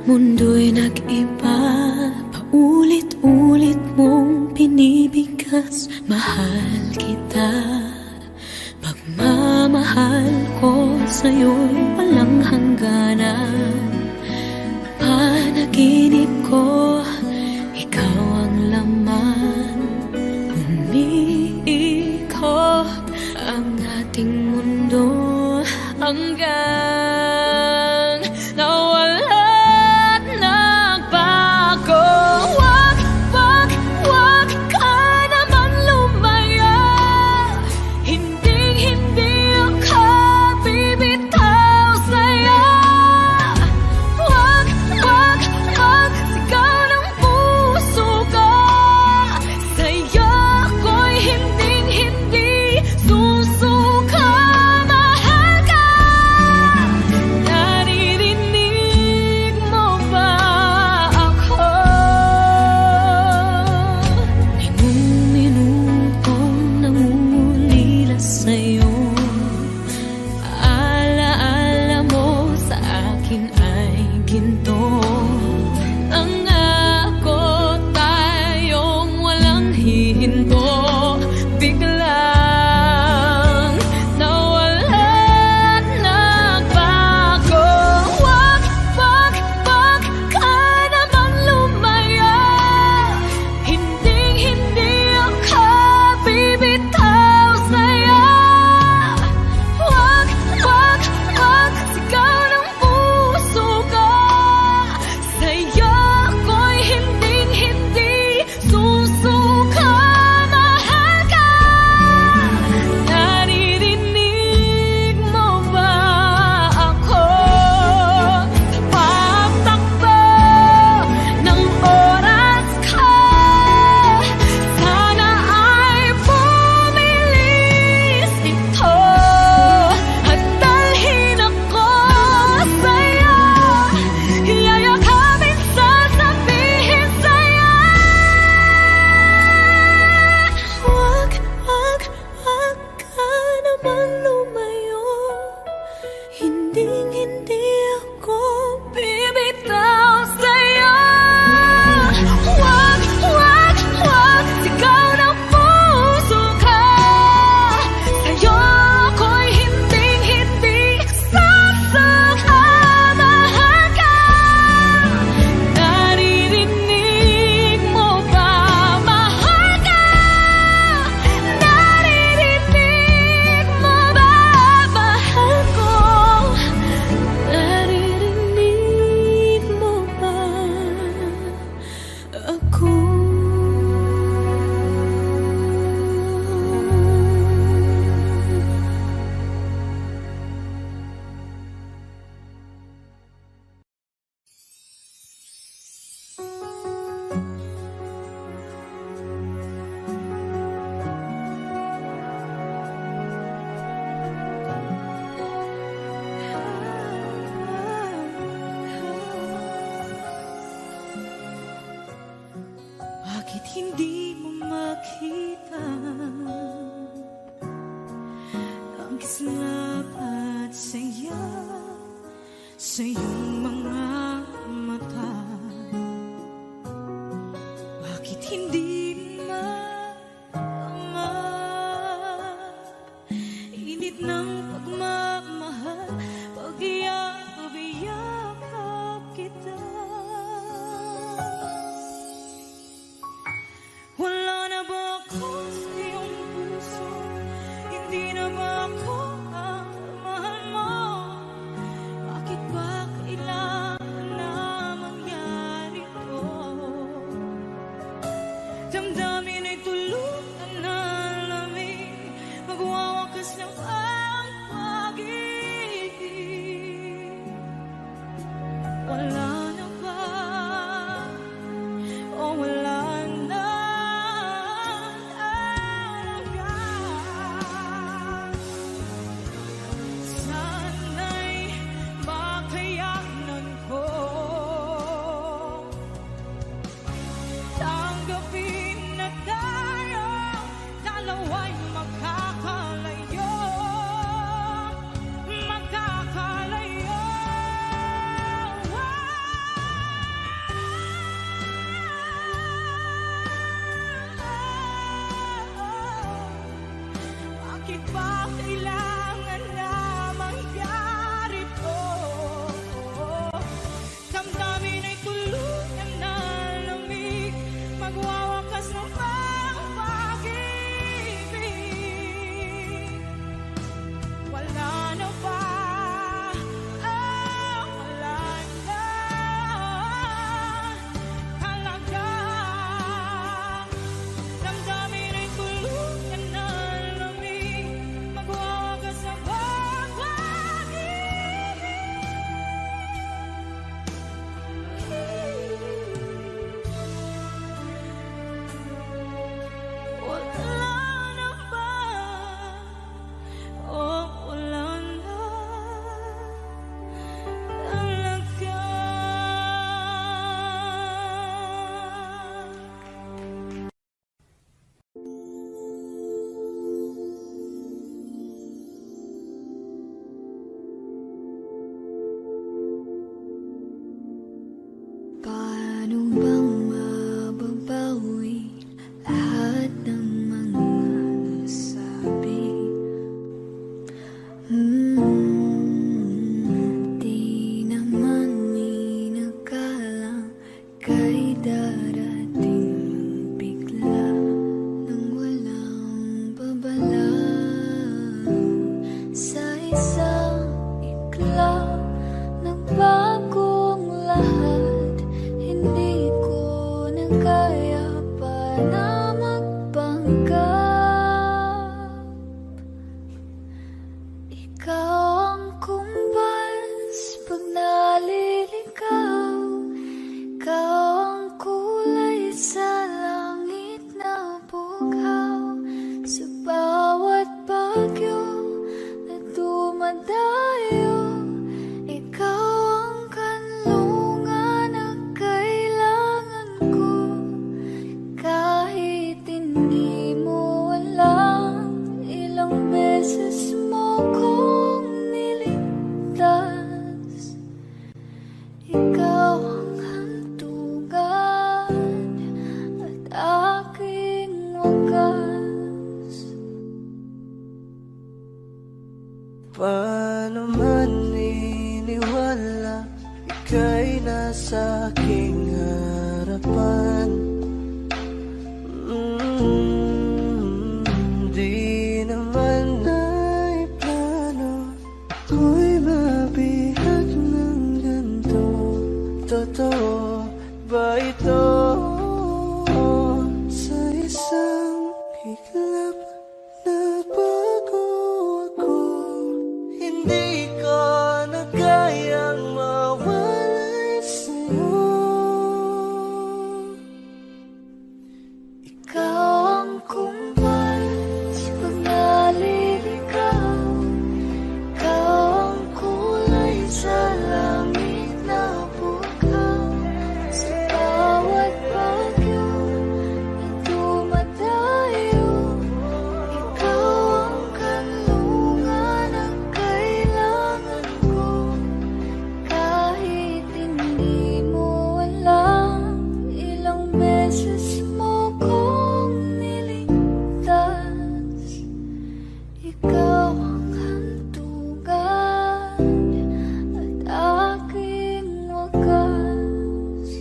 Mundo'y nag-iba, paulit-ulit mong pinibigkas. Mahal kita, pagmamahal ko sa'yo'y walang hangganan. Panaginip ko, ikaw ang laman. Umiikot ang ating mundo hanggang nawala't nagbago. Wag ka naman lumaya. Hindi ako bibitaw sa'yo. Wag sigaw ng puso ko. Sa'yo ako'y hindi susuka. Mahal ka. Naririnig mo ba ako? Minum-minutong nangungulila sa'yo. Alaala mo sa akin ay ginto. Nangako tayong walang hihinto. Biglang nawala't nagbago. Wag ka naman lumaya. Hindi ako bibitaw sa'yo. Wag sigaw ng puso ko. Sa'yo ako'y hindi susuka. Mahal ka. Naririnig mo ba ako? Pagtakbo ng oras ka, sana ay bumilis ito at dalhin ako sa'yo. Yayakapin, sasabihin sa'yo. Wag ka naman lumayo. Hindi ako bibitaw sa'yo. Wag sigaw ng puso ka. Sa'yo ako'y hindi sasuka. Mahal ka. Naririnig mo ba? Mahal ka. Naririnig mo ba? Mahal ko. Naririnig mo ba ako? Bakit hindi mo makita ang kislap at saya sa iyong mga mata? Bakit hindi maama init ng pagmamahal pag iyakap kita? Wala na ba ako sa iyong puso? Hindi na ba ako ang mahal mo? Bakit ba kailangan na mangyari to? Damdamin ay tulutan na lamig, magwawakas lang ang pag-ibig. Wala na ba? O wala na? Sana'y makayanan ko tanggapin na tayo dalawa'y magkakalayo. Magkakalayo. ika'y darating bigla nang walang babala. Sa isang iglap, nagbagong lahat. Hindi ko na kaya pa na magpanggap. Ikaw ang kumbas pag naliligaw. Ikaw ang kulay sa langit na bughaw. Sa bawat bagyo na dumadayo, ikaw ang kanlungan na kailangan ko. Kahit hindi mo alam, ilang beses mo kong niligtas. Ikaw ang hantungan at aking wagas. Paano man iniwala, ika'y nasa aking harapan. Di naman naiplano ako'y mabihag ng ganito. Totoo ba ito? Sa isang iglap, nagbago ako. Hindi ko na kayang mawalay sa'yo. Ikaw ang kumbas pag naliligaw. Ikaw ang kulay sa langit na bughaw. Sa bawat bagyo na dumadayo, ikaw ang kanlungan na kailangan ko. Kahit hindi mo alam, ilang beses mo kong niligtas. Ikaw ang hantungan at aking wagas.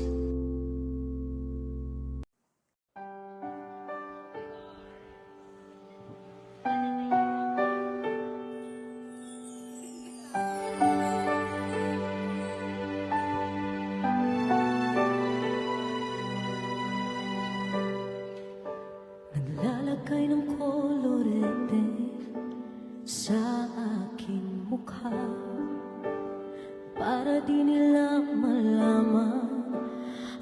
Naglalagay ng kolorete sa aking mukha para di nila malaman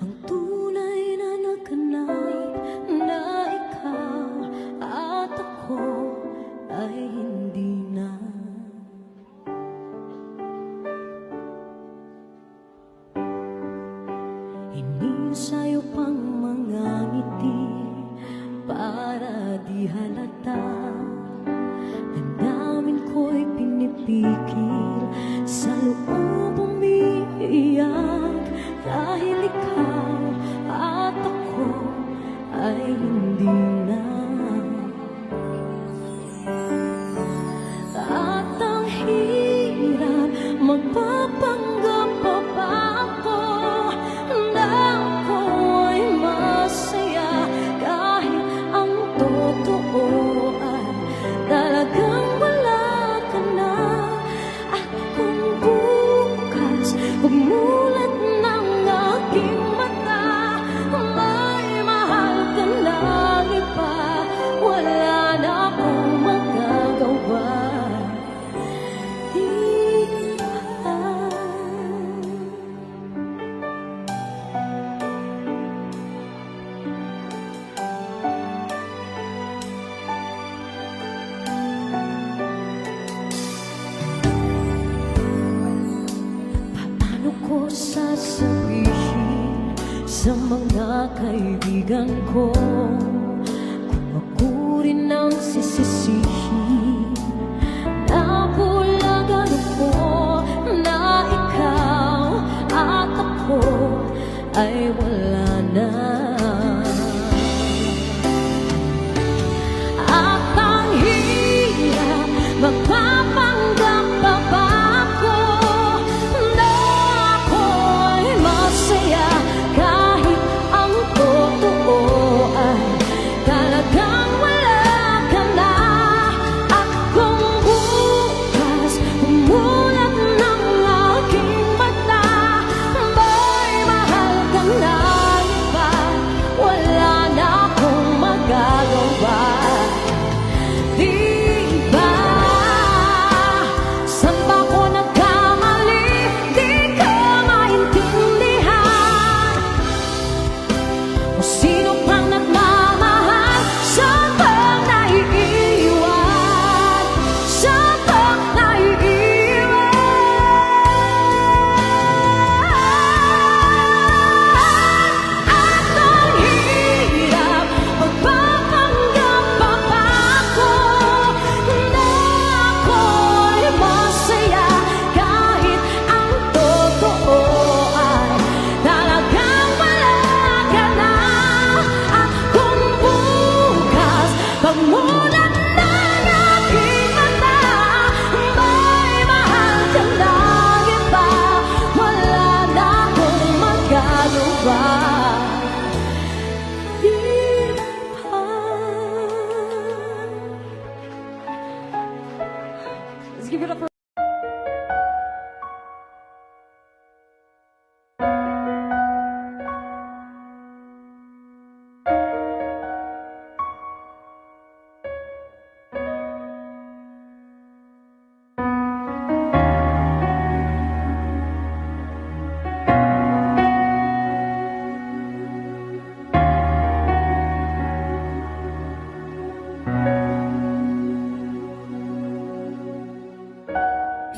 ang tunay na naganap, na ikaw at ako ay hindi na. Iniinsayo pang mga ngiti para di halata. Damdamin ko'y pinipigil, sa loob umiiyak. Dahil ikaw at ako ay hindi na. At ang hirap, magpapanggap pa ba ako na ako ay masaya, kahit ang totoo ay talagang wala ka na. At kung bukas pagmulat ng aking mata, may mahal ka ng iba, wala na akong magagawa. Paano ko sasabihin sa mga kaibigan ko kung ako rin ang sisisihin? Nabulagan ako na ikaw at ako ay wala na. At ang hirap, magpapanggap pa ba ako na ako'y masaya, kahit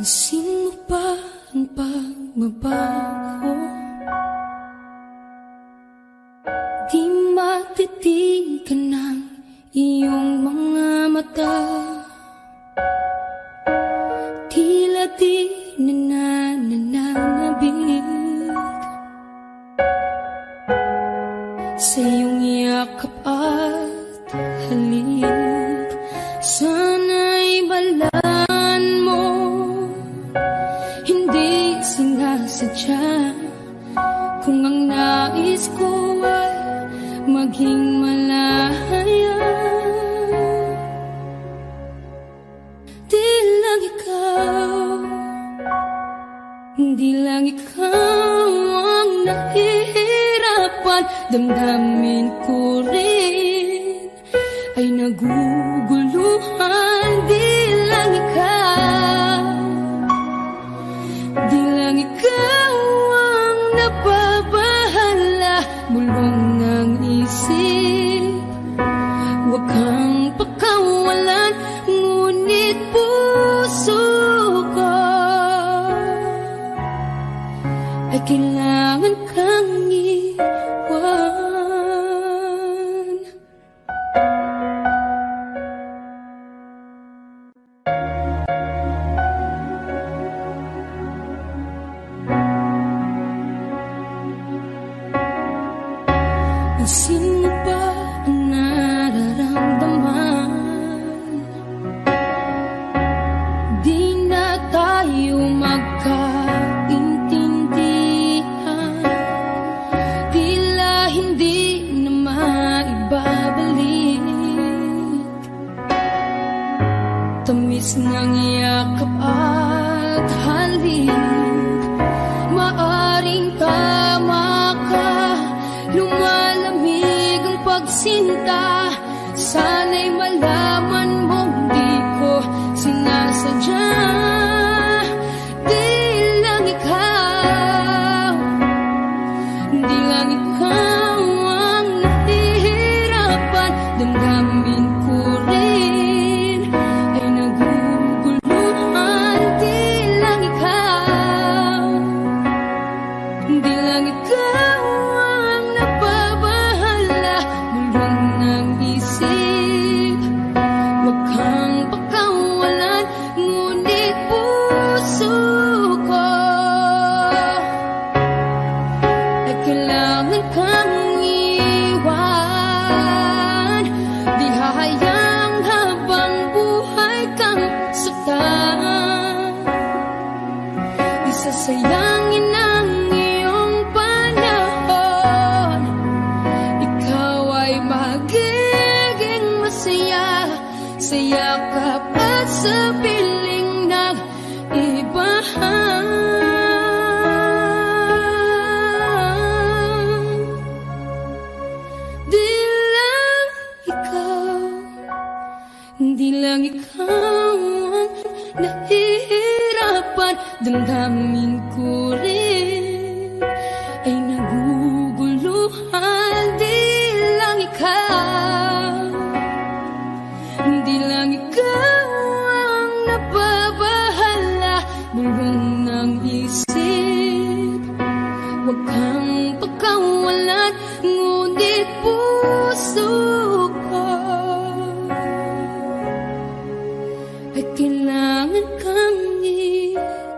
Pansin mo ba ang pagbabago? Di matitigan ng iyong mga mata. Tila di nananabig sa iyong yakap at halik. Sana'y balaan mo, hindi sinasadya. Kung ang nais ko ay maging malaya, di lang ikaw, di lang ikaw ang nahihirapan. Damdamin ko rin ay naguguluhan. Di lang ikaw, di lang ikaw ang nababahala. Bulong ng isip, huwag kang pakawalan, ngunit puso ko ay kailangan kang iwan. Pansin mo ba ang nararamdaman? Di na tayo magkaintindihan. Tila hindi na maibabalik tamis ng yakap at halik. Maaring tama ka, lumalamig ang pagsinta. Sana'y malaman mong di ko sinasadya. Di lang ikaw, di lang ikaw ang nahihirapan. Damdamin ko rin ay naguguluhan. Di lang ikaw, di lang ikaw ang nababahala. Bulong ng isip, huwag kang pakawalan, ngunit puso ko ay kailangan kang iwan. Di hahayang habang buhay kang saktan. Isasayangin ang iyong panahon. Ikaw ay magiging masaya sa yakap at sa piling ng iba. Di lang ikaw, di lang ikaw ang nahihirapan. Damdamin ko rin ay naguguluhan. Di lang ikaw, di lang ikaw ang nababahala. Bulong ng isip, huwag kang pakawalan, ngunit puso ko ay kailangan kang iwan.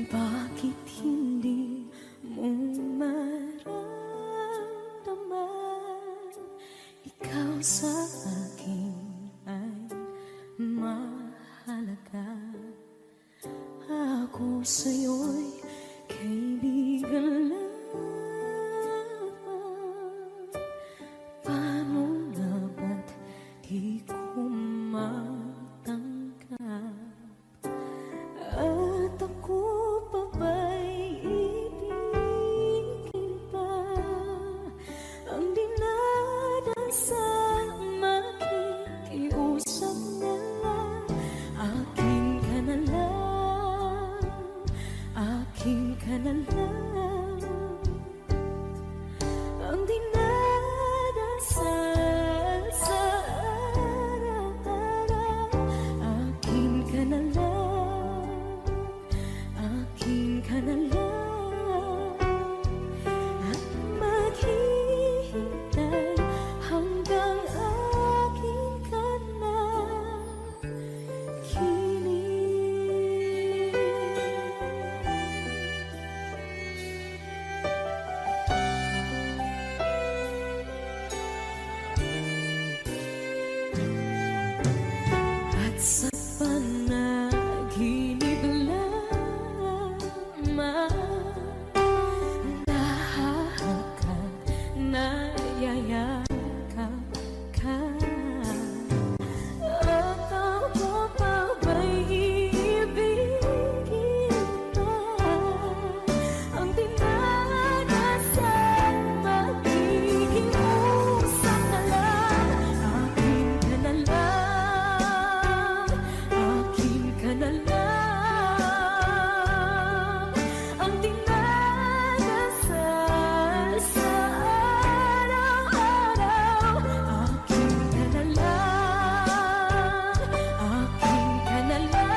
Bakit hindi mo maramdaman? Ikaw sa akin ay mahalaga. Ako sa'yo'y kaibigan lamang. Paano nga ba't di ko matanggap? At ako pa ba'y ibigin pa ang dinadansang na lang ang dinadasal sa araw-araw. Akin ka na lang, akin ka na lang, at maghihintay hanggang akin ka na at sa panaginip lamang nahahakak, nayayakap ka, at ako pa ba'y iibigin pa? Ang dinadasal, magiging usap na lang. Akin ka na lang, akin ka na lang, ang dinadasal sa araw-araw. Akin ka na lang, akin ka na lang,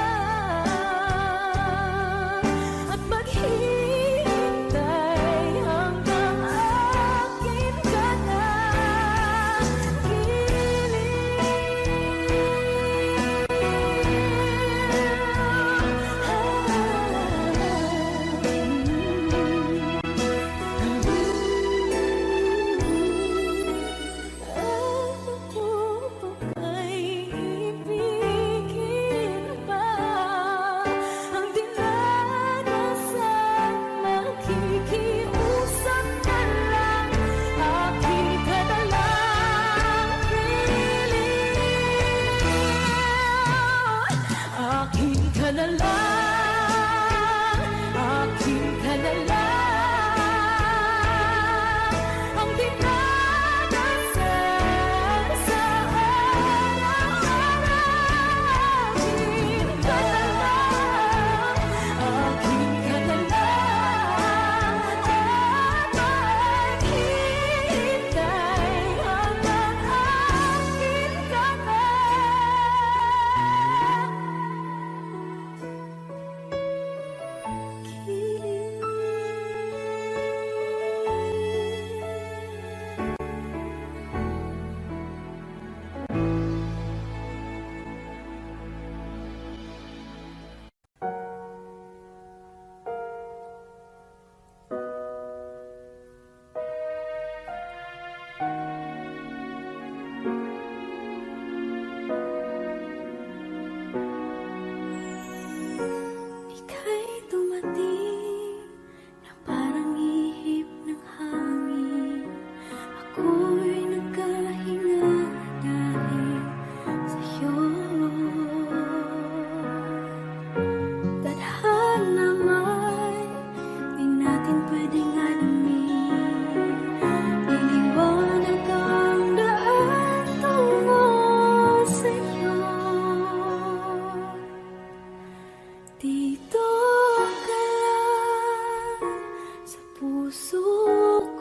at maghihintay hanggang akin ka na ako pa ba'y ibigin pa? Ang dinadasal, makikiusap na lang. Akin ka na lang, akin ka na lang, akin ka na lang, ang dinadasal sa araw-araw. Akin ka na lang, akin ka na lang, at maghihintay hanggang akin ka na. Ika'y dumating na parang ihip ng hangin. Ako'y nagkahinga dahil sa'yo. Tadhana man, di natin pwedeng alamin. Iniwanag ang daan tungo sa'yo. Dito ka lang sa puso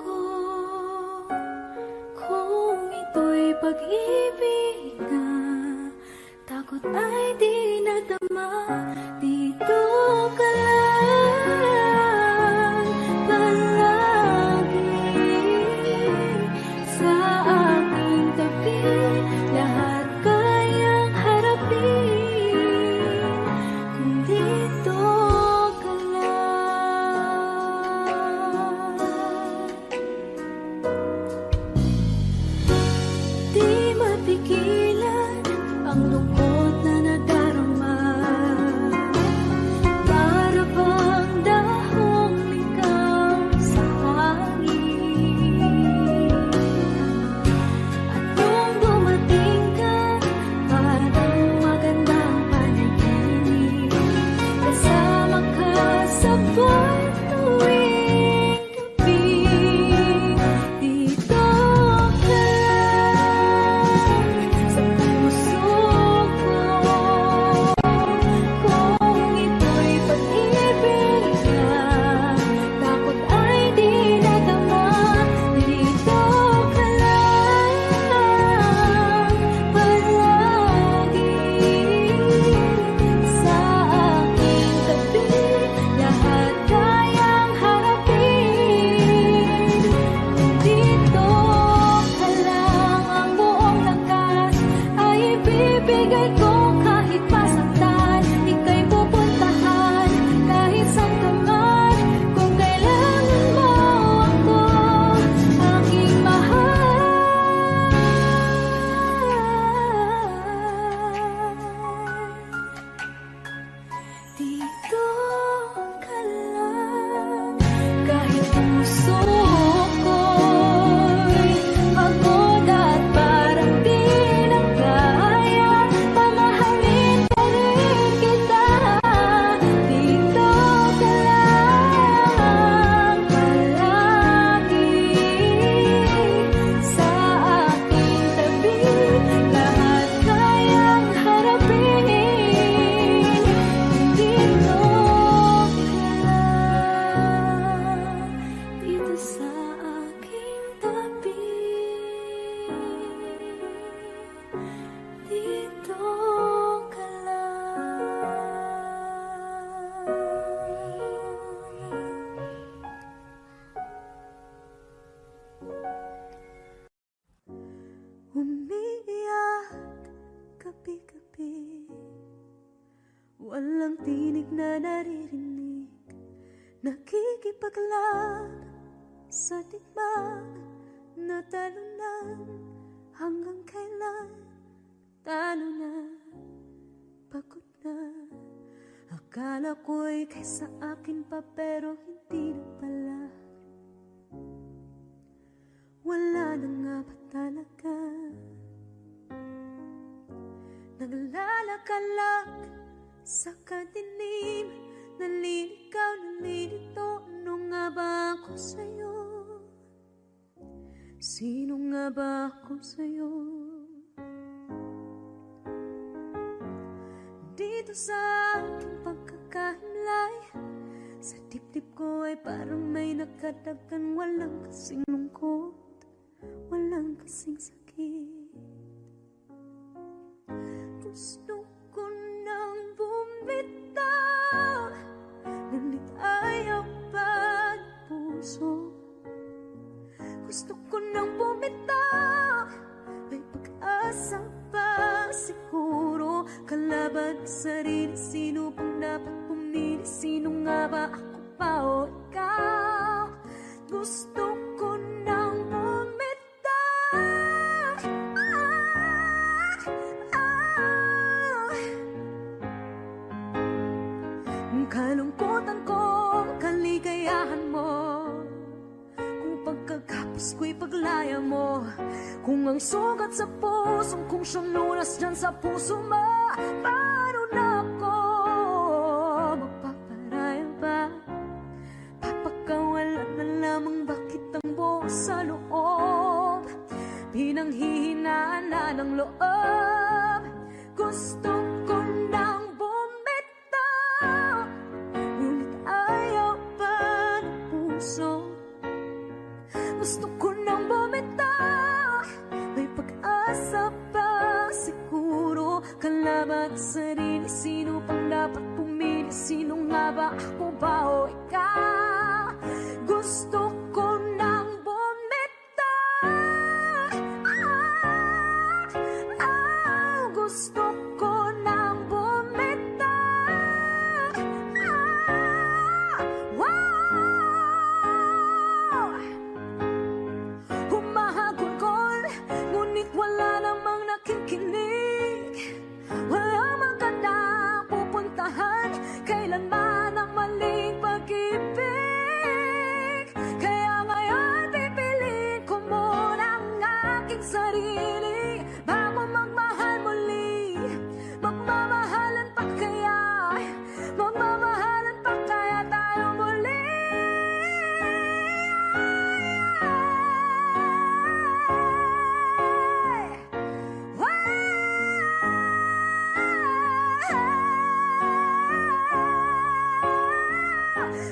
ko, kung ito'y pag-ibig na takot ay di nadama. Dito ka lang palagi sa aking tabi, lahat kayang harapin kung dito ka lang. Di mapigilan ang lungkot na nadarama. Walang tinig na naririnig, nakikipaglaban sa tikman na talunan. Hanggang kailan talo na, pagod na. Akala ko'y kaysa akin pa, pero hindi na pala. Wala na nga ba talaga? Naglalakalag sa kadilim, naliligaw, nalilito. Ano nga ba ako sa'yo? Sino nga ba ako sa'yo? Dito sa aking pagkakahimlay, sa dibdib ko ay parang may nakadagan. Walang kasing lungkot, walang kasing sakit. Gusto ko nang bumitaw, ngunit ayaw pa ng puso. Gusto ko nang bumitaw, may pag-asa pa siguro. Kalaban ang sarili, sino bang dapat pumili? Sino nga ba, ako pa o ikaw? Gusto ko nang bumitaw. Kalungkutan ko, kaligayahan mo. Kung pagkagapos ko'y paglaya mo, kung ang sugat sa pusong kung siyang lunas dyan sa puso mo, paano na ako magpaparaya ba? Papakawalan na lamang, bakit ang buo sa loob? Pinanghihinaan na ng loob. Gusto ko nang bumitaw, ngunit ayaw pa ng puso. Gusto ko nang bumitaw, may pag-asa pa siguro. Kalaban ang sarili, sino pang dapat pumili? Sino nga ba, ako ba o ikaw? Gusto ko nang bumitaw. Gusto ko nang bumitaw. Wow! Humahagulgol, ngunit wala namang nakikinig. Walang magandang pupuntahan, kailanman ang maling pag-ibig. Kaya ngayon pipiliin ko muna ang aking sarili bago magmahal muli. Magmamahalan pa kaya? Magmamahalan pa kaya tayo muli?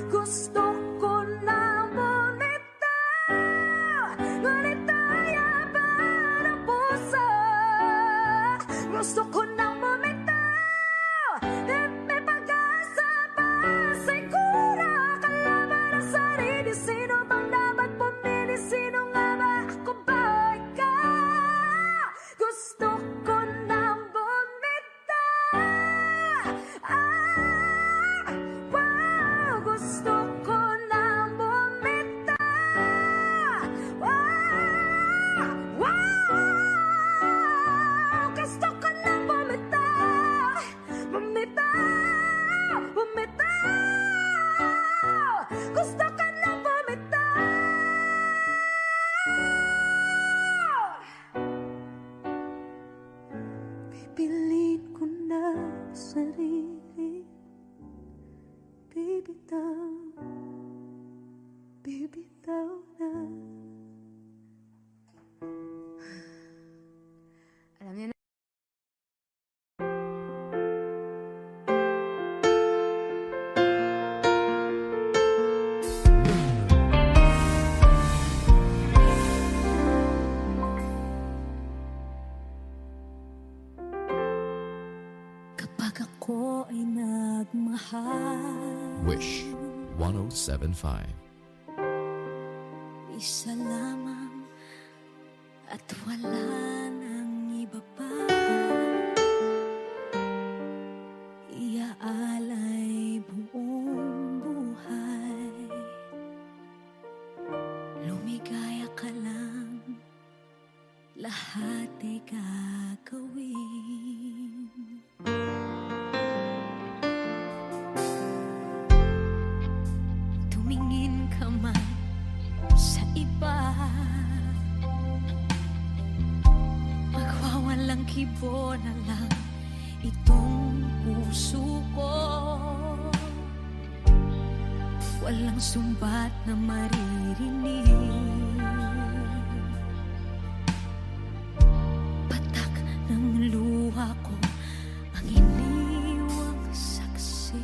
Gusto ko na bumitaw, ngunit ayaw pa ng puso. Gusto ko nang bumitaw, at may pag-asa pa siguro. Kalaban ang sarili, sino bang dapat pumili? Sino nga ba, ako ba o ikaw? Gusto ko nang bumitaw. Wow! Gusto ko nang bumitaw. Wow! Wow! Gusto ko nang bumitaw. Bumitaw! Bumitaw! Gusto ko nang bumitaw. Pipiliin ko na ang sarili. Bibitaw, bibitaw na. Alam niyo na. Kapag ako ay nagmahal, Wish 1075. isa lamang at wala nang iba pa. Iyak Iaalay buong buhay, lumigaya ka lang, lahat ay gagawin. Tumingin ka man sa iba, magwawalang kibo na lang itong puso ko. Walang sumbat na maririnig, patak ng luha ko ang iniwang saksi.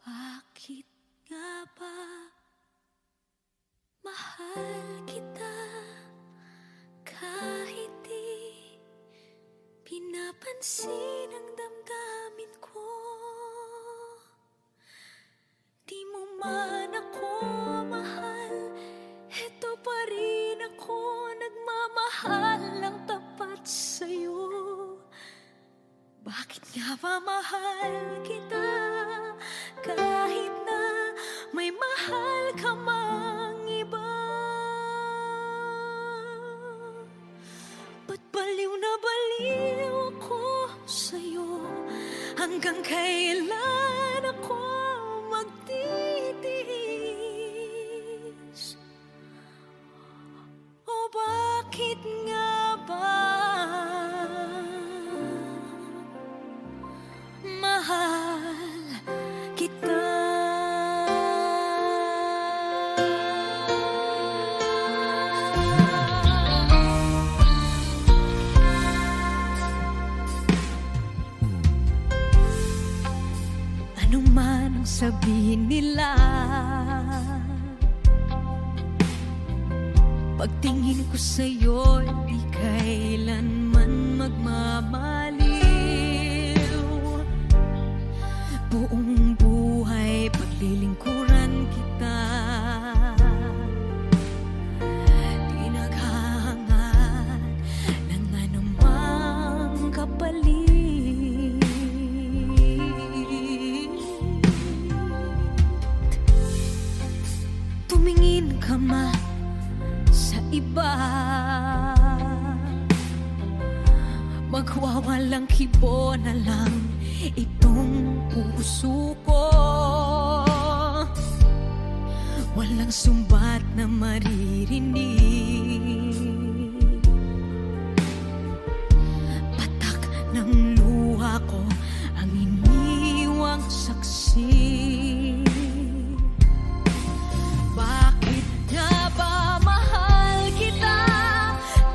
Bakit nga ba mahal kita kahit di pinapansin ang damdamin ko? Di mo man ako mahal, eto pa rin ako nagmamahal ng tapat sa'yo. Bakit nga ba mahal kita kahit na may mahal ka mang iba? Ba't baliw na baliw ako sa'yo? Hanggang kailan ako magtitiis? O bakit nga ba mahal kita? Ano man ang sabihin nila, pagtingin ko sa'yo, di kailanman magmamaliw. Buong buhay paglilingkuran kita, di naghahangad ng anumang kapalit. Tumingin ka man sa iba, magwawalang kibo na lang itong puso ko. Walang sumbat na maririnig, patak ng luha ko ang iniwang saksi. Bakit nga ba mahal kita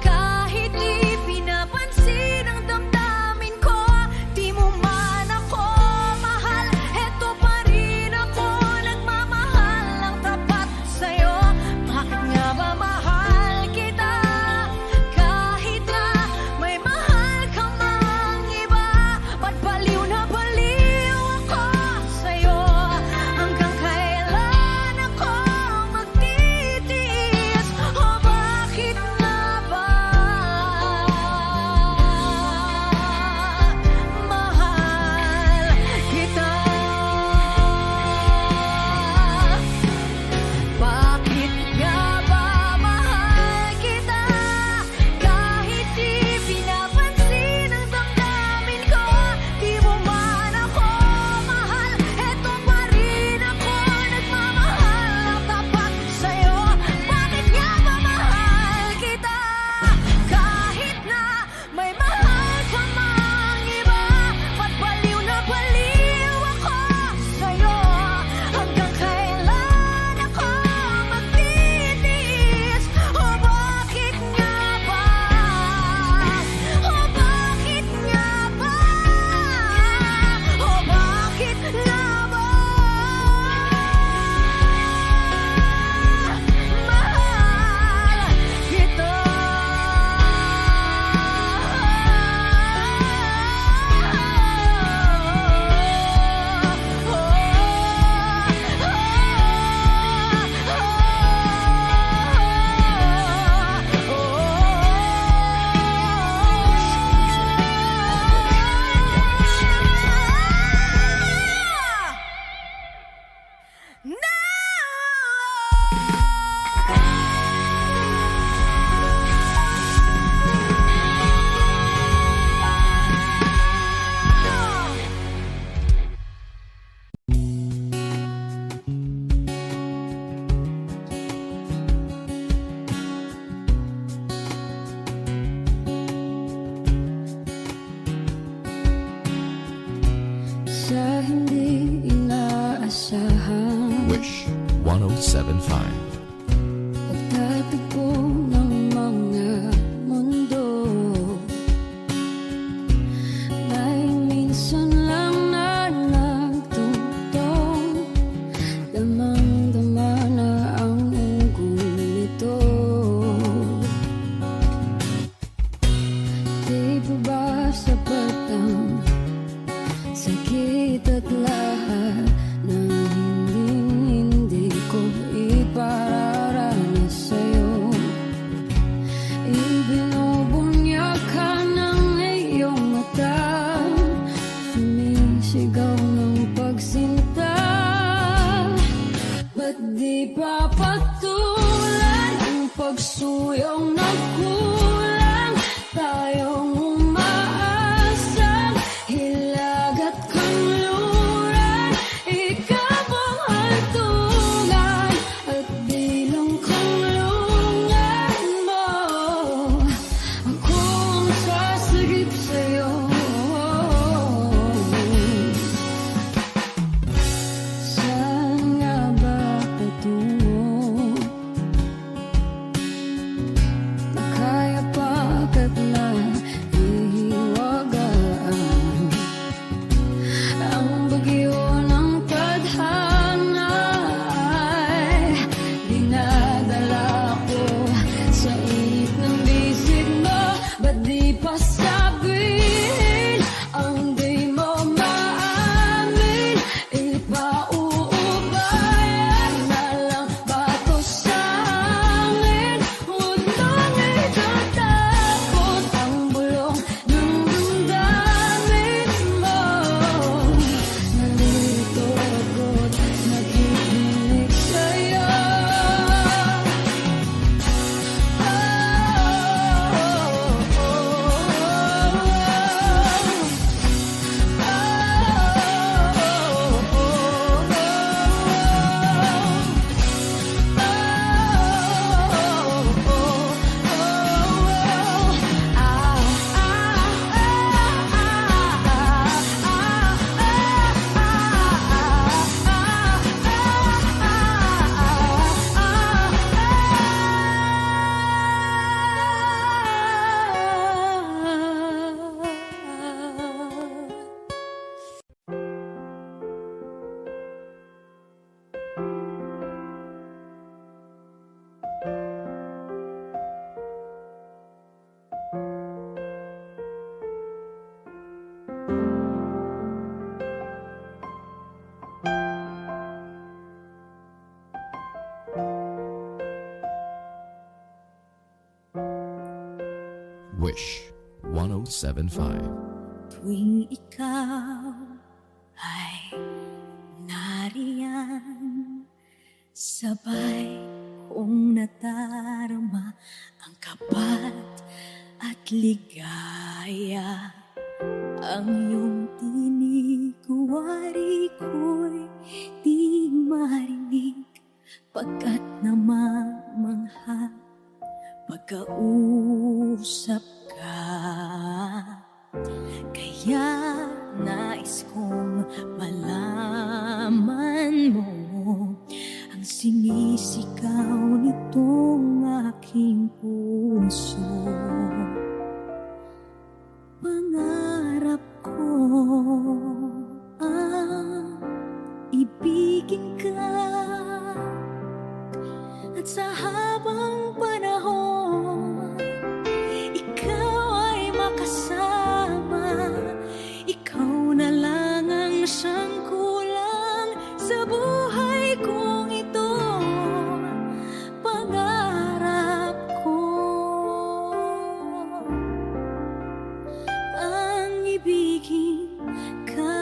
kahit di pinapansin ang damdamin ko? Di mo man ako mahal, eto pa rin ako nagmamahal ng tapat sa'yo. Bakit nga ba mahal kita sa hindi inaasahan. Wish 1075. Pagtatagpo ng mga mundo, may minsan lang na nagtutong, damang-dama na ang unggoy nito. Di ba ba sapat ang sakit at lahat ng hindi ko ipararanas sa'yo? Ibinubunyag ka ng iyong mata, sumisigaw ng pagsinta. Ba't di pa patulan ang pagsuyong nagkulang? Tayong umaasang hilag at kanluran, ikaw ang hantungan at bilang kanlungan mo. Ako ang sasagip sa'yo. Saan nga ba patungo? Nakaya pagkat nahihiwagaan ang bagyo ng tadhana ay dinadala ko sa init ng bisig mo. Ba't di pa sabihin ang di mo maamin? Ipauubayan na lang ba to sa akin? Huwag nang itatakot ang bulong ng damdamin mo. Nalilito ako't nakikinig sa'yo. Wish 1075. Tuwing ikaw ay nariyan, sabay kong nadarama ang kapat at ligaya. Ang iyong tinig, wari ko'y di marinig, pagkat namamangha pagkausap ka. Kaya nais kong malaman mo ang sinisigaw nitong aking puso. Pangarap ko ang ibigin ka, at sa habang panahon ikaw ay makasama. Ikaw na lang ang siyang kulang sa buhay kong ito. Pangarap ko ang ibigin ka.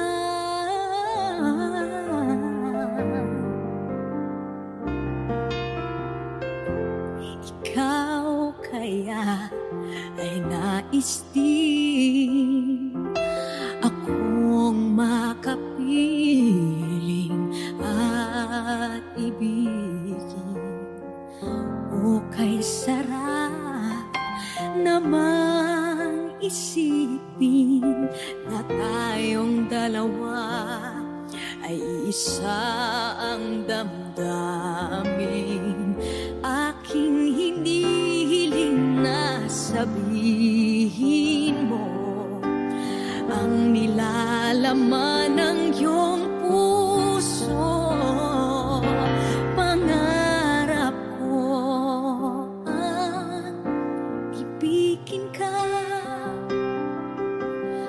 Ikaw kaya ay nais din akong makapiling at ibigin. O kay sarap namang isipin na tayong dalawa ay isa ang damdamin. Aking hinihiling na sabihin mo ang nilalaman ng iyong puso. Pangarap ko ang ibigin ka,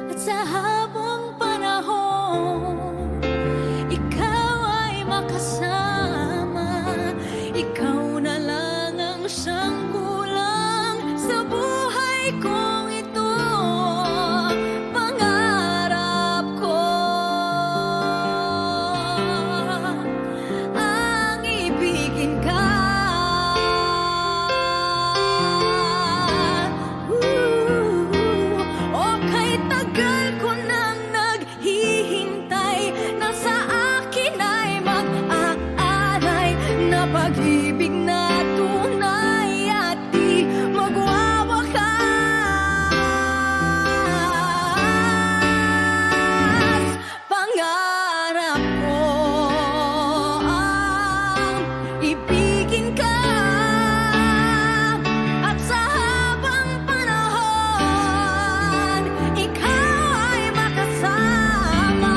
at sa habang panahon ikaw ay makasama. Ikaw na lang ang siyang kulang sa buhay kong ito. Pangarap ko ang ibigin ka. O kahit tagal ko nang naghihintay, na sa akin ay mag-aalay na pag-ibig na tunay at di magwawakas. Pangarap ko ang ibigin ka, at sa habang panahon ikaw ay makasama.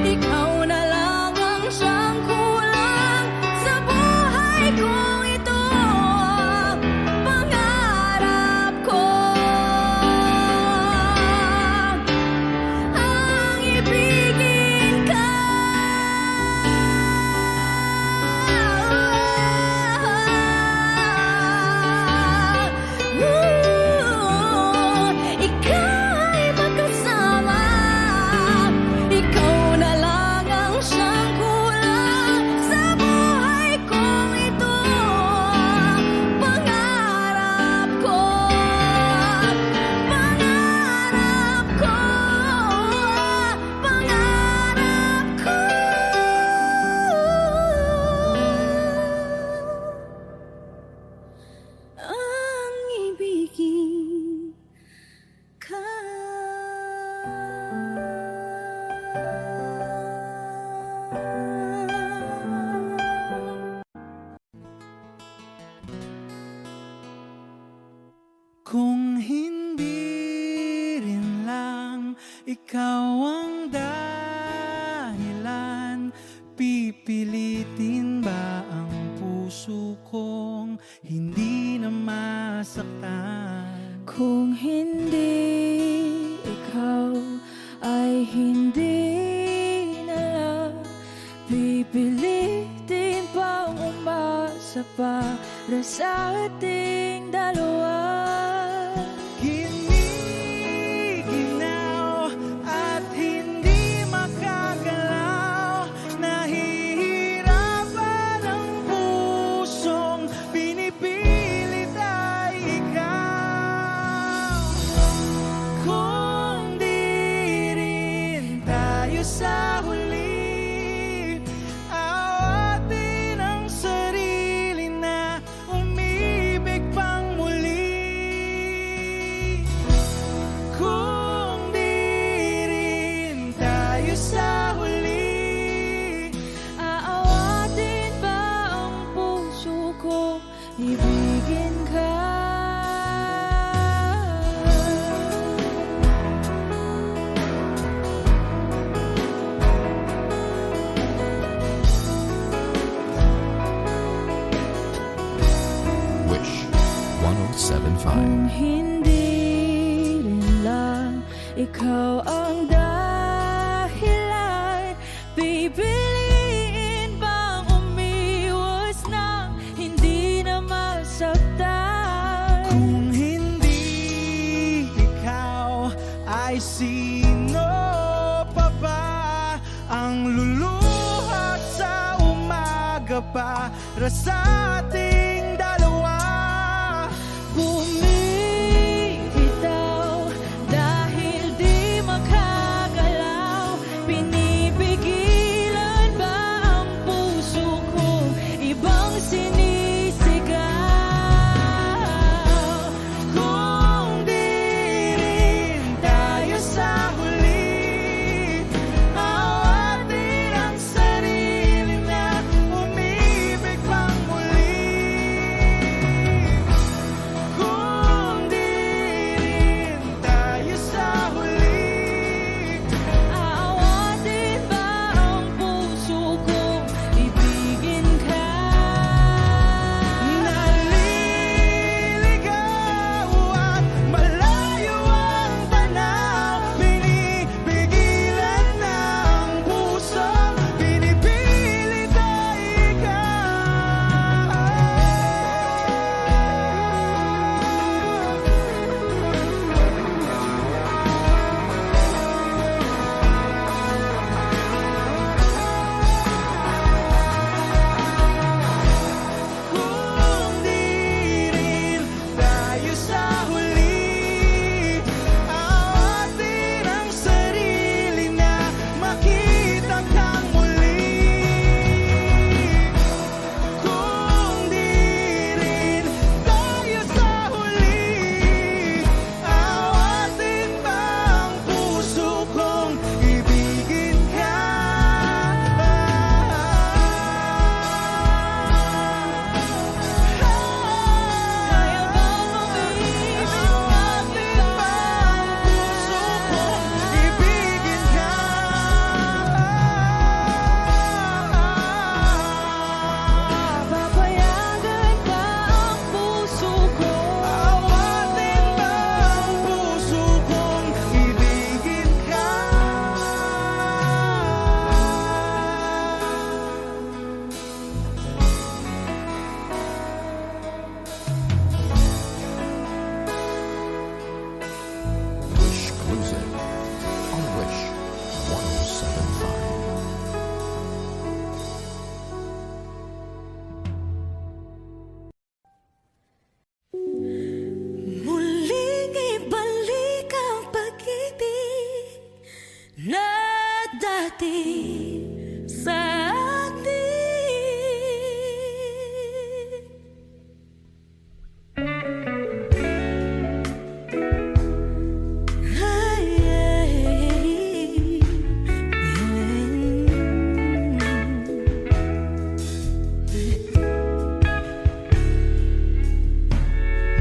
Ikaw na lang ang siyang kulang sa buhay kong ito. Pangarap ko ang ibigin ka. Ikaw ay magkasama. Ikaw na lang ang siyang kulang sa buhay kong ito. Pangarap ko, pangarap ko, pangarap ko ang ibigin ka. Kung hindi rin lang ikaw ang dahilan, pipilitin ba ang puso kong hindi na masaktan? Kung hindi ikaw ay hindi na lang, pipilitin pang umasa para sa ating dalawa. Giniginaw at hindi makagalaw, nahihirapan ang pusong pinipilit ay ikaw. Kung di rin tayo sa huli, awatin ang sarili na umibig pang muli. Kung di rin tayo sa huli, Aawatin ba ang puso ko, ibigin ka? Wish 1075. Kung hindi rin lang ikaw ang dahilan, pipiliin bang umiwas nang hindi na masaktan? kung hindi ikaw, ay sino pa ba ang luluha sa umaga para sa ating dalawa? Bumibitaw dahil di makagalaw, pinipigilan ba ang puso kong ibang sinisigaw? Kung di rin atin, sa atin. Ay,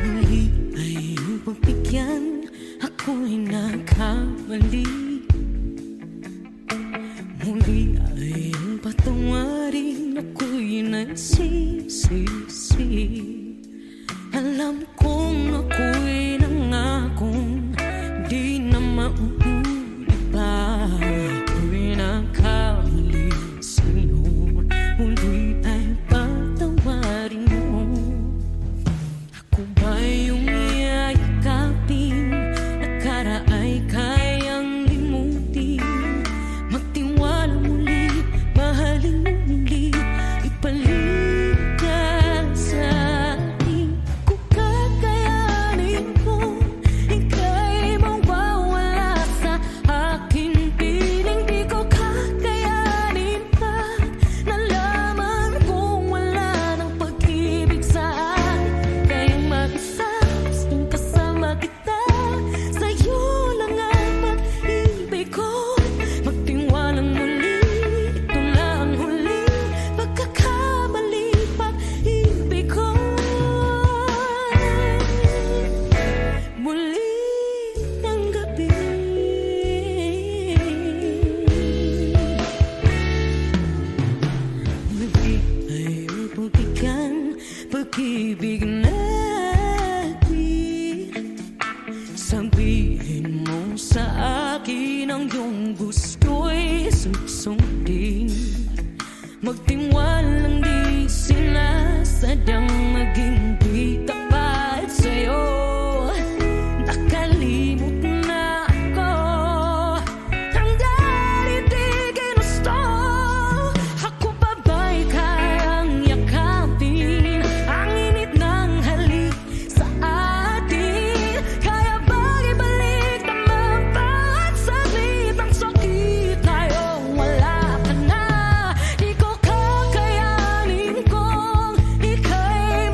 muli ay iyong pagbigyan, ako'y nagkamali. Muli ay iyong patawarin, ako'y nagsisisi. Alam kong ako'y nangakong di na mauulit pa. Ako'y nagkamali sa'yo, muli ay patawarin mo. Ako ba yung yayakapin, nakaraay kayang limutin? Magtiwala muli, mahalin mo muli, ibalik ka sa akin. Kung kakayanin ko, ika'y mawawala sa akin. Piling di ko kakayanin pa, nalaman kong wala ng pag-ibig sa akin. Kayong mag-isa, gustong kasama kita, sa'yo lang ang pag-ibig ko. Magtiwalang muli, ito na ang huli, pagkakamali, pag-ibig ko. Muli ng gabi, muli ay pagbigyan, pag-ibig natin. Sabihin mo sa akin ang iyong gusto'y susundin. Magtiwalang di sila sadyang maging di tapat sa'yo. Nakalimot na ako ang dati di ginusto. Ako pa ba'y kayang yakapin ang init ng halik sa atin? Kaya bang ibalik naman bawat saglit ang sakit ngayong wala ka na? Di ko kakayanin kung ika'y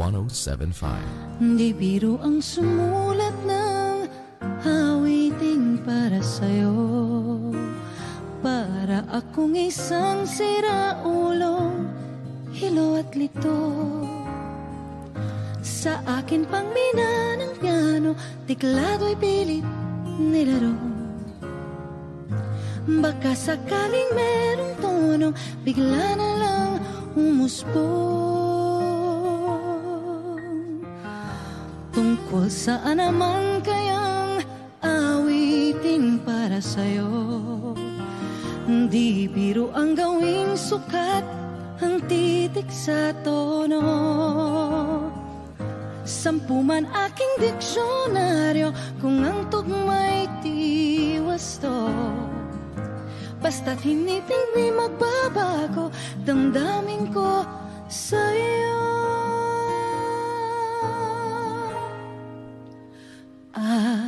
1075. Di biro ang sumulat ng awiting para sa'yo. Para akong isang siraulong hilo at lito. Sa akin pang mina ng piano, tiklado'y pilit nilaro. Baka sakaling merong tono, bigla na lang umusbong. Tungkol saan naman kayang awitin para sa'yo? Di biro ang gawing sukat ang titik sa tono. 10 man aking diksyonaryo kung ang tugma'y tiwas to. Basta't hiniting di magbabago damdamin ko sa'yo.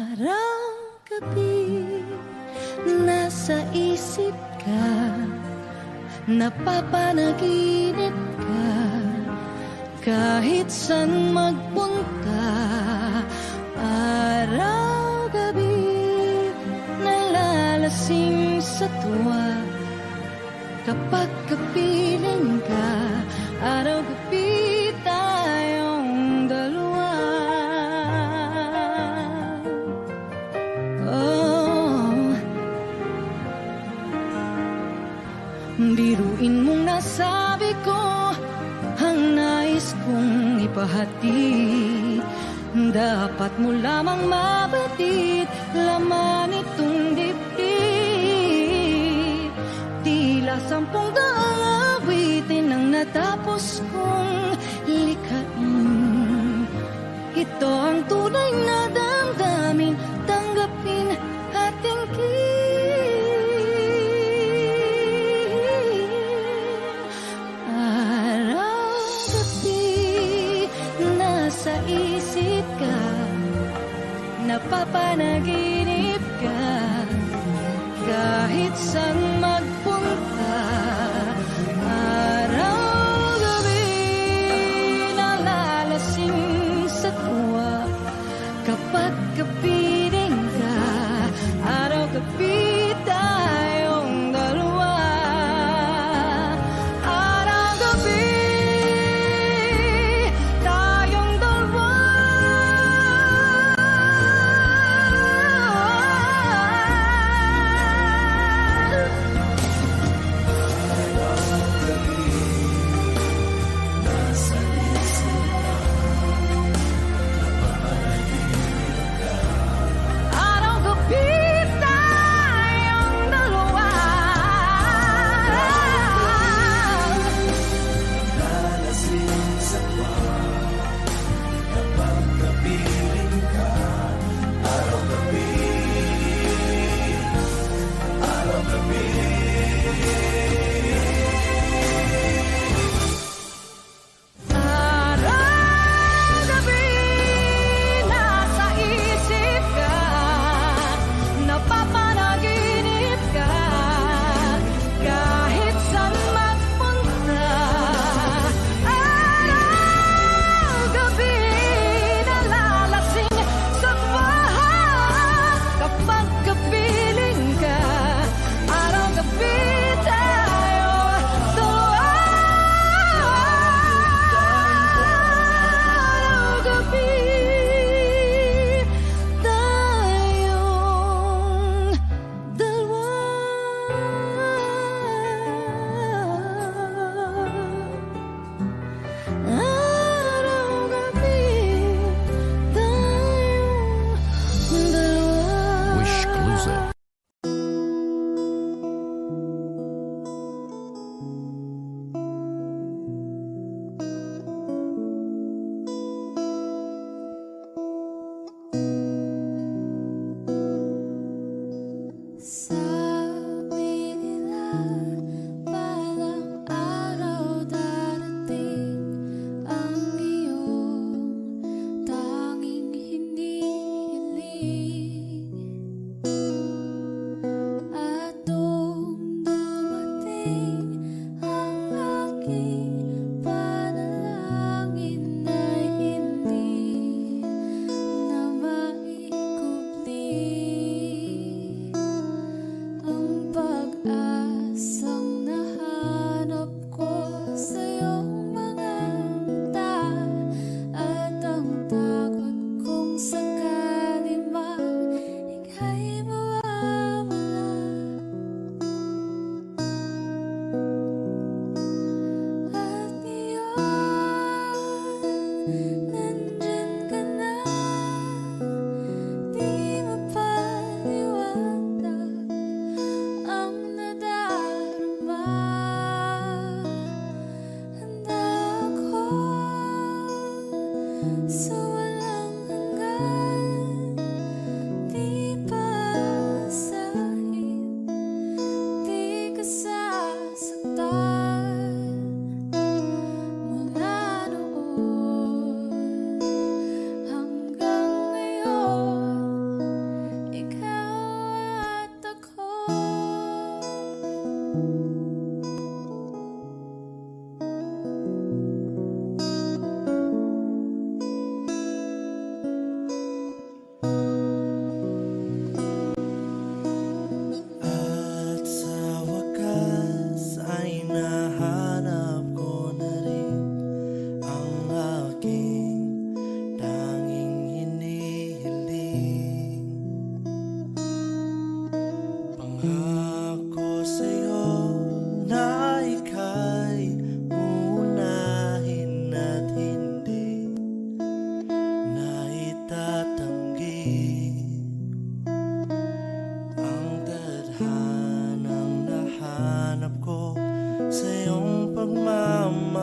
Araw-gabi nasa isip ka, napapanaginip ka, kahit saan magpunta. Araw-gabi nalalasing sa tuwa, kapag kapiling ka. Araw-gabi tayong dalawa. Oh, biruin mong nasabi ko ang nais kong ipahatid. Dapat mo lamang mabatid laman itong dibdib. Tila 10 daang awitin ang natapos kong likhain. Ito ang tunay na damdamin, tanggapin at tingin. Araw-gabi nasa isip ka, napapanaginip ka, kahit saan magpunta. Araw-gabi nalalasing sa tuwa, kapag kapiling ka. Araw-gabi tayong dalawa. Araw-gabi tayong dalawa.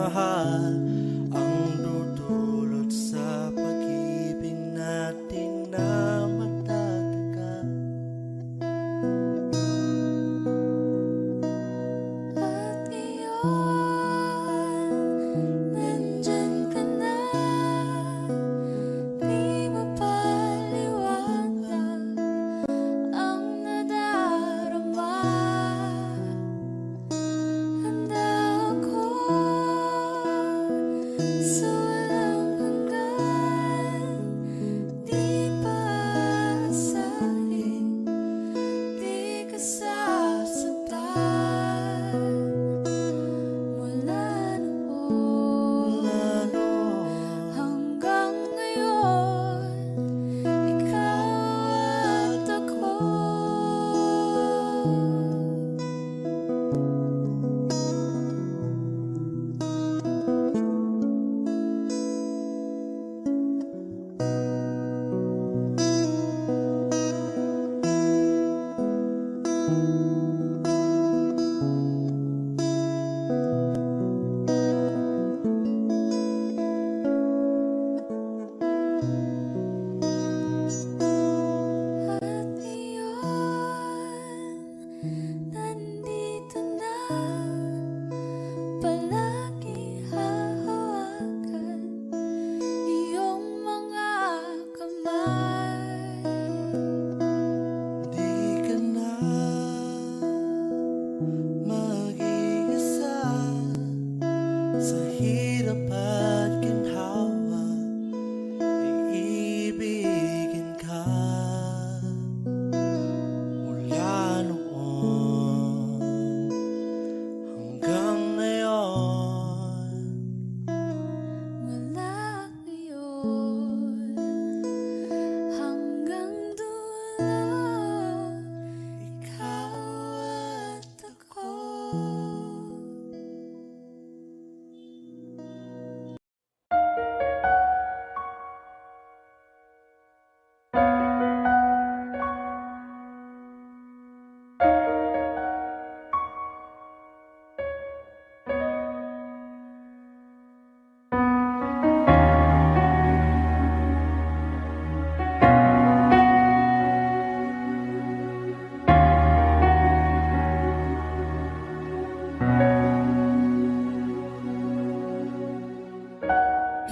mahal ang dudulot sa pag-ibig natin na matatagal. At ngayon, nandyan ka na, di mapaliwanag ang nadarama. Handa ako sa walang hanggan, di paasahin, di ka sasaktan. Mula noon hanggang ngayon, ikaw at ako. At ngayon, nandito na, palagi hahawakan iyong mga kamay. Di ka na mag-iisa sa hirap at ginhawa, iibigin ka mula noon hanggang ngayon. Mula ngayon hanggang dulo, ikaw at ako.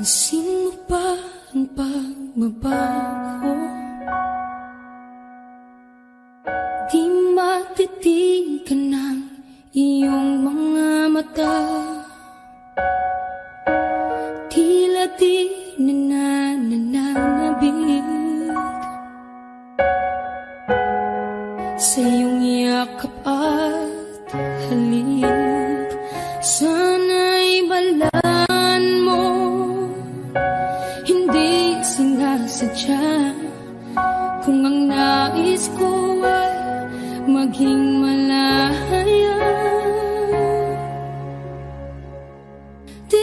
Pansin mo ba ang pagbabago? Di matitigan ng iyong mga mata, tila di na nananabig sa iyong yakap at halik. Sana'y balaan mo, hindi sinasadya, kung ang nais ko ay maging malaya. Di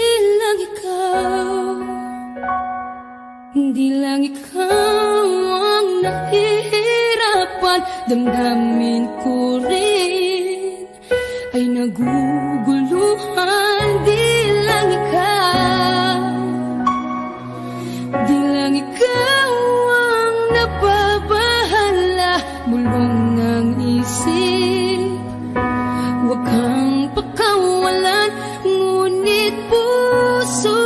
lang ikaw ang nahihirapan, damdamin ko rin ay naguguluhan. Di lang ikaw ang nababahala, bulong ng isip, huwag kang pakawalan, ngunit puso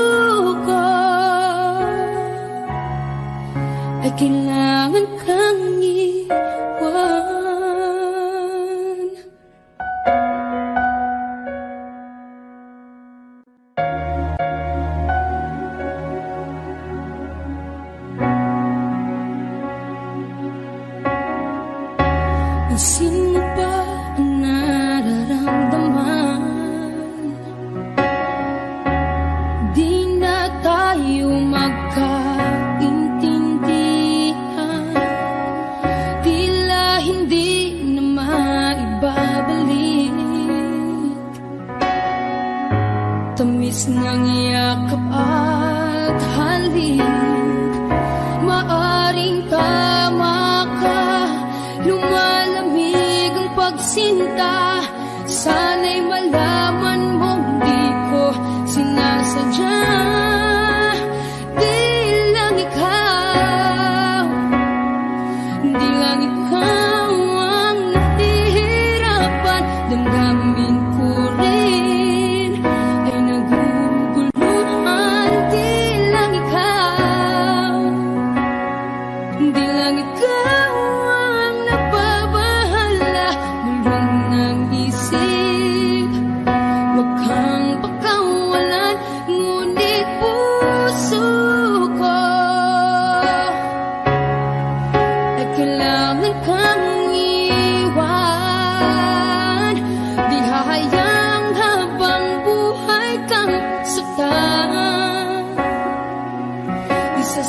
ko ay kailangan kang iwan. Pansin mo ba ang nararamdaman? Di na tayo magkaintindihan, tila hindi na maibabalik. Tamis ng yakap at halik, maaring tama ka, lumalamig ang pagsinta. Sana'y malaman mong di ko sinasaktan.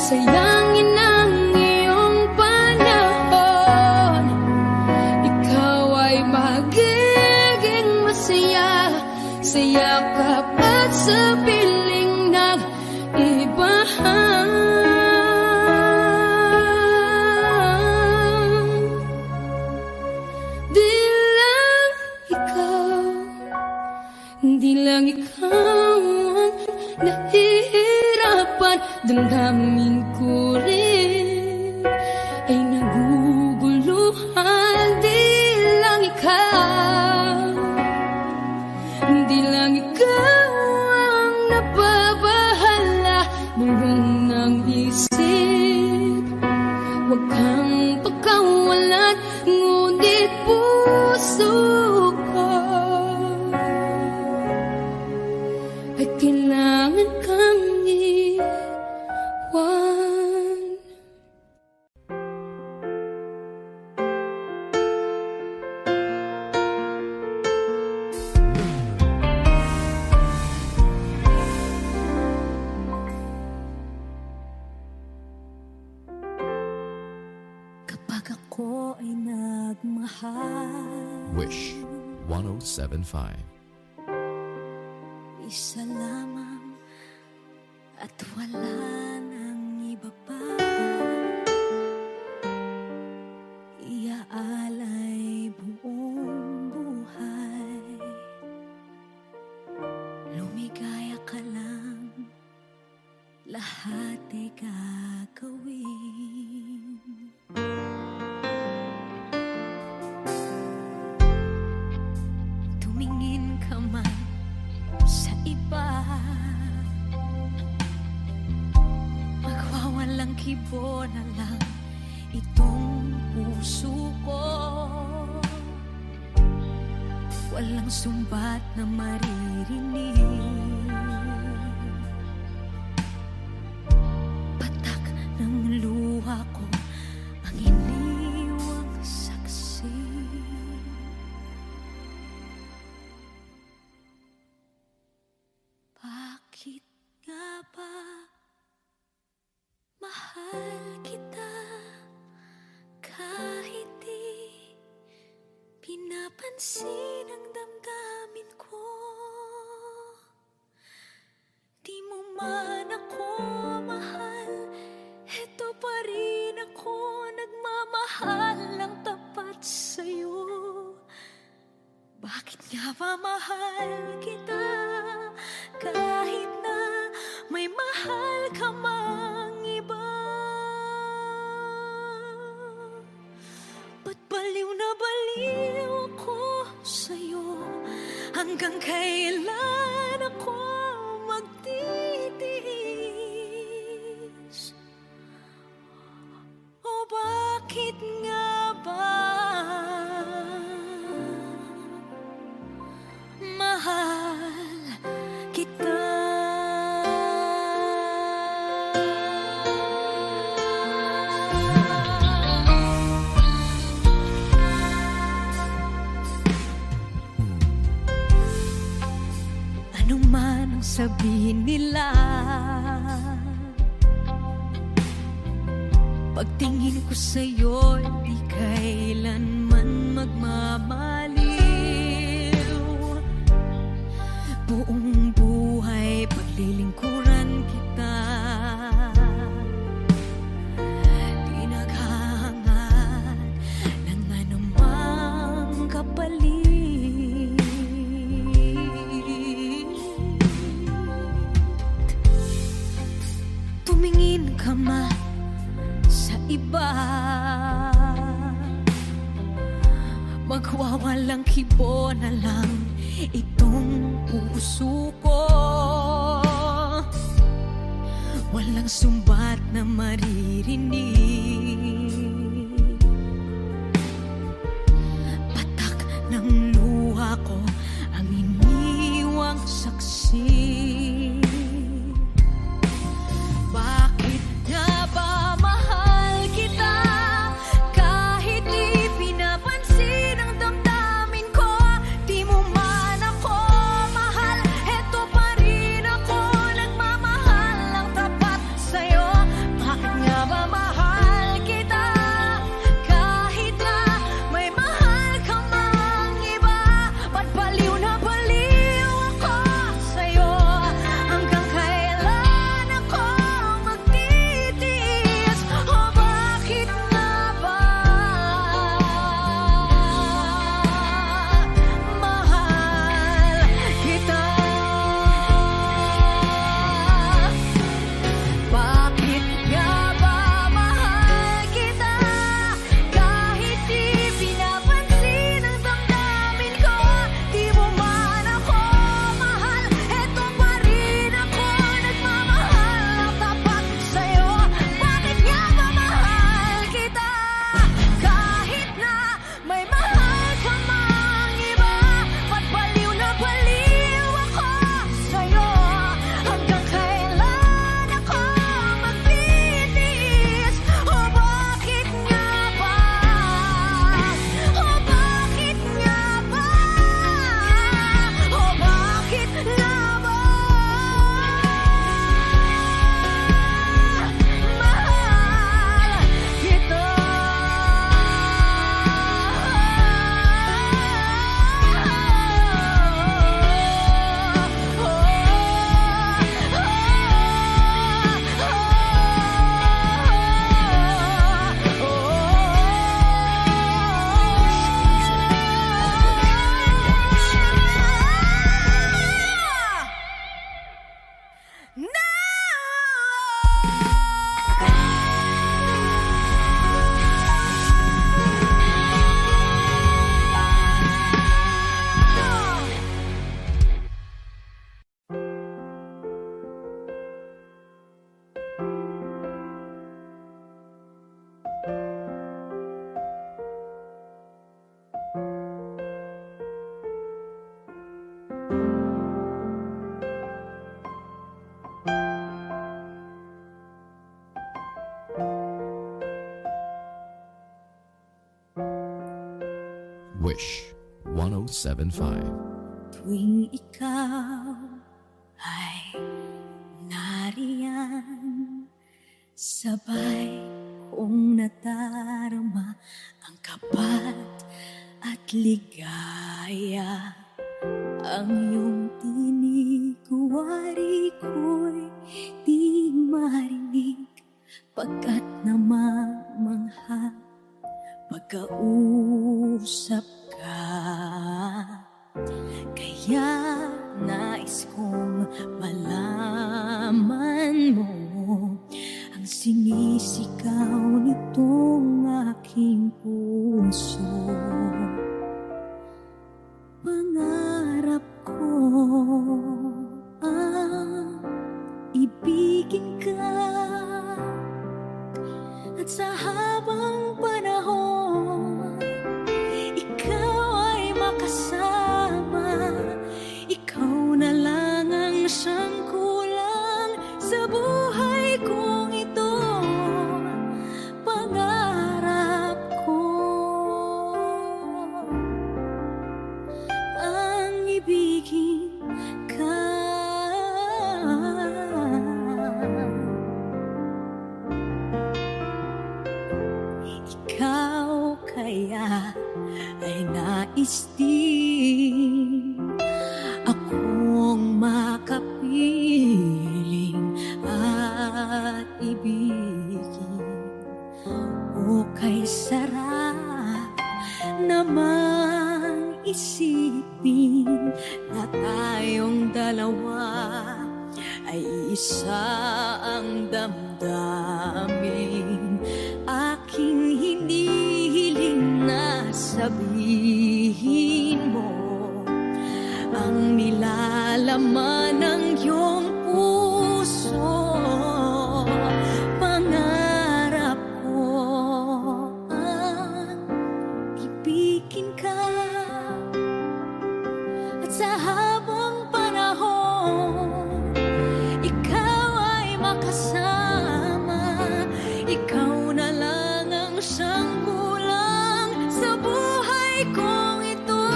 sayangin ang iyong panahon. Ikaw ay magiging masaya sa yakap at sa piling ng iba. Di lang ikaw ang nahihirapan, damdamin ko rin ay naguguluhan. Di lang ikaw ang nababahala, bulong ng isip. Huwag kang pagkawalan, ngunit puso ko ay kailangan kang iwan. Kapag ako ay nagmahal, Wish 1075. isa lamang at wala nang iba pa. Iaalay buong buhay, lumigaya ka lang, lahat ay gagawin. Tumingin ka man sa iba, magwawalang kibo na lang itong puso ko. Walang sumbat na maririnig, patak ng luha ko ang iniwang saksi. Bakit nga ba mahal kita kahit di pinapansin ang damdamin ko? Di mo man ako mahal, eto pa rin ako nagmamahal ng tapat sa'yo. Bakit nga ba mahal kita kahit na may mahal ka mang iba? Ba't baliw na baliw ako sa'yo? Hanggang kailan ako magtitiis? O bakit nga ba mahal kita? Ano man ang sabihin nila, pagtingin ko sa'yo, di kailanman magmamaliw. Buong buhay paglilingkuran kita, di naghahangad ng anumang kapalit. Tumingin ka man sa iba, magwawalang kibo na lang itong puso ko. Walang sumbat na maririnig, patak ng luha ko ang iniwang saksi. Bakit nga ba mahal kita kahit di pinapansin ang damdamin ko? Di mo man ako mahal, eto pa rin ako nagmamahal ng tapat sa'yo. Bakit Wish 1075. Tuwing ikaw ay nariyan, sabay kong nadarama ang kapat at ligaya. Ang iyong tinig, wari ko'y di marinig, pagkat namamangha pagkausap ka. Kaya nais kong malaman mo ang sinisigaw nitong aking puso. Pangarap ko ang ibigin ka, at sa habang panahon ikaw ay makasama. Ikaw na lang ang siyang kulang sa buhay kong ito. Pangarap ko ang ibigin ka. Ikaw kaya ay nais din akong makapiling at ibigin. O kay sarap namang isipin na tayong dalawa ay isa ang damdamin. Aking hinihiling na sabihin mo ang nilalaman ng iyong puso. Pangarap ko ang ibigin ka, at sa habang panahon ikaw ay makasama. Ikaw na lang ang siyang kulang sa buhay kong ito.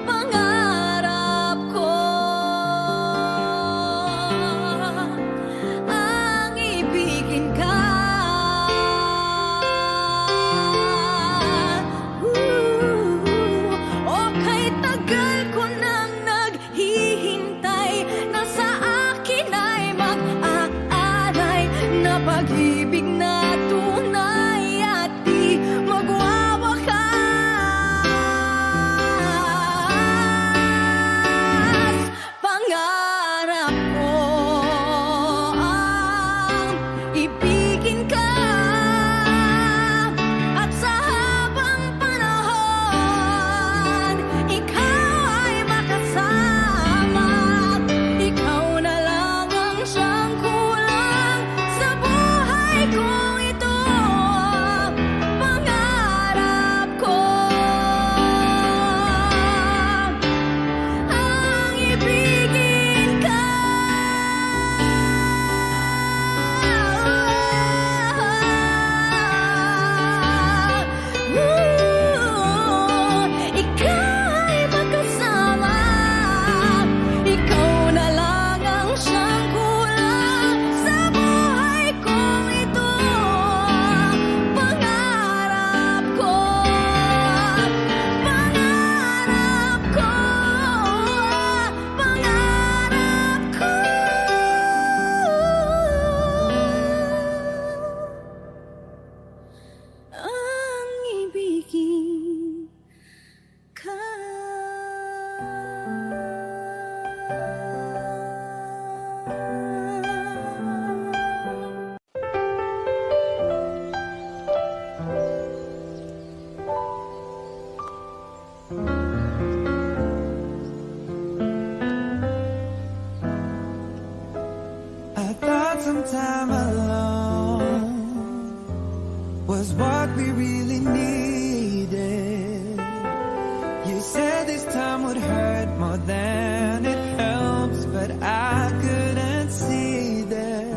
Pangarap ko ang ibigin ka. O kay tagal ko nang naghihintay na sa akin ay mag-aalay na pag-ibig na tunay at di magwawakas. Pangarap ko ang ibigin ka, at sa habang panahon ikaw ay makasama. Ikaw na lang ang siyang kulang sa buhay I thought some time alone was what we really needed. You said this time would hurt more than it helps, but I couldn't see that.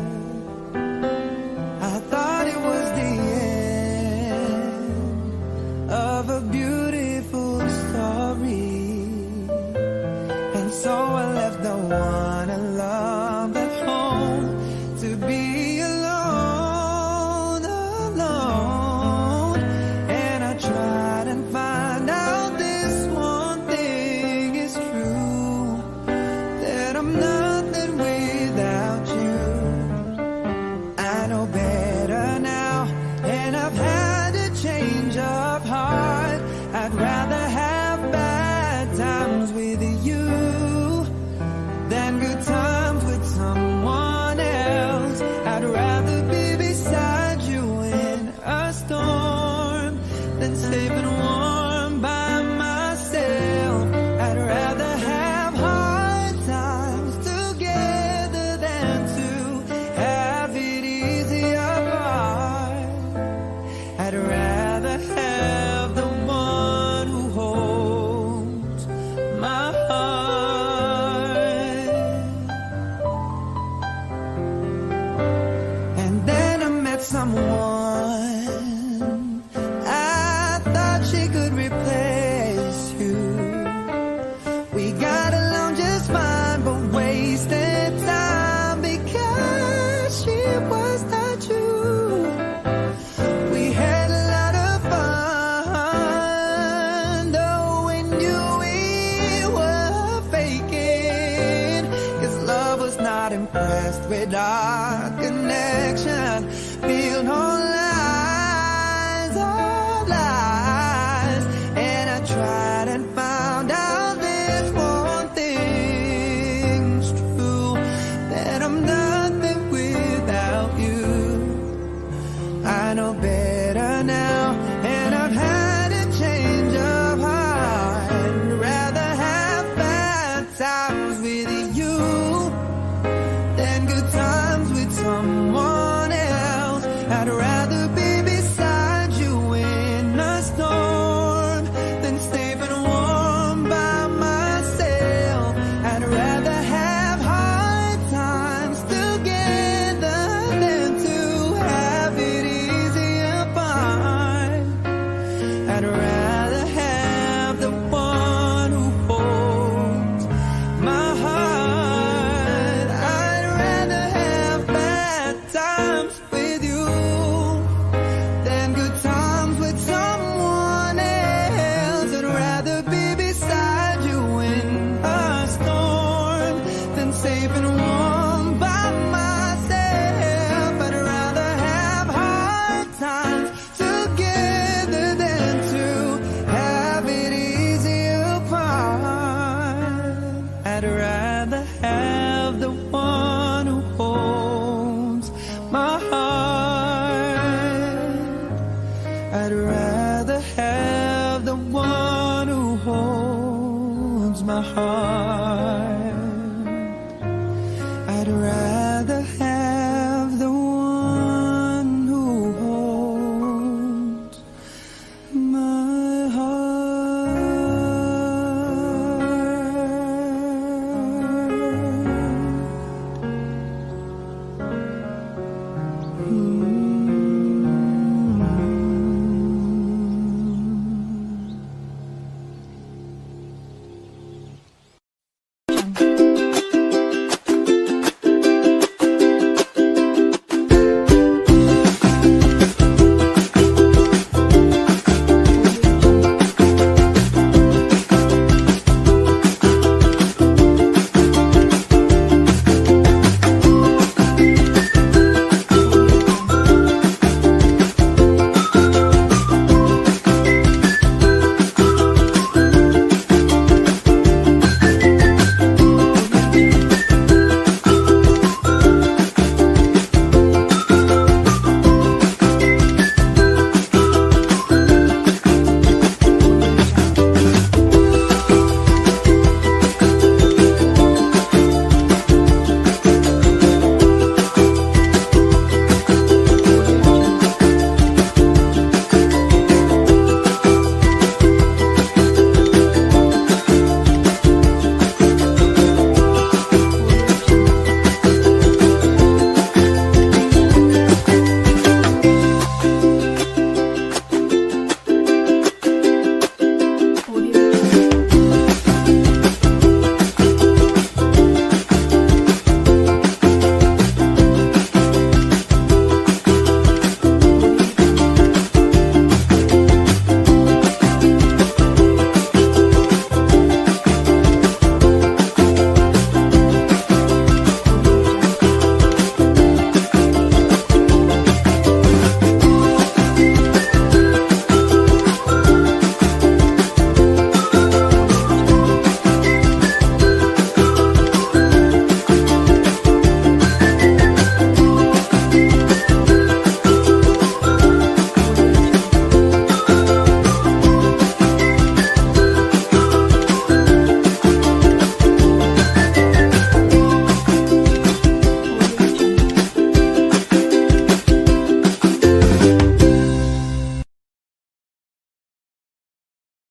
I thought it was the end of a beautiful story, and so I left the one I loved at home to be alone, alone. And I tried and find out this one thing is true, that I'm nothing without you. I know better now, and I've had a change of heart. I'd rather have bad times with you than good times with someone else. I'd rather be beside you in a storm than safe and warm by myself. I'd rather have hard times together than to have it easy apart. I'd rather have the one who holds my heart. And then I met someone I thought she could replace you. We got along just fine, but wasted time because she was not you. We had a lot of fun, though we knew we were faking, 'cause love was not impressed with our connection. Feel no lies, oh lies. And I tried and found out this one thing's true, that I'm nothing without you. I know better now, and I've had a change of heart. I'd rather have bad times with you than good times with someone else. I'd rather be beside you in a storm than safe and warm by myself. I'd rather have hard times together than to have it easy apart. I'd rather have the one who holds my heart. I'd rather have bad times with you than good times with someone else. I'd rather be beside you in a storm than safe and warm by myself. I'd rather have hard times together than to have it easy apart. I'd rather have the one who holds my heart. I'd rather have the one who holds my heart. I'd rather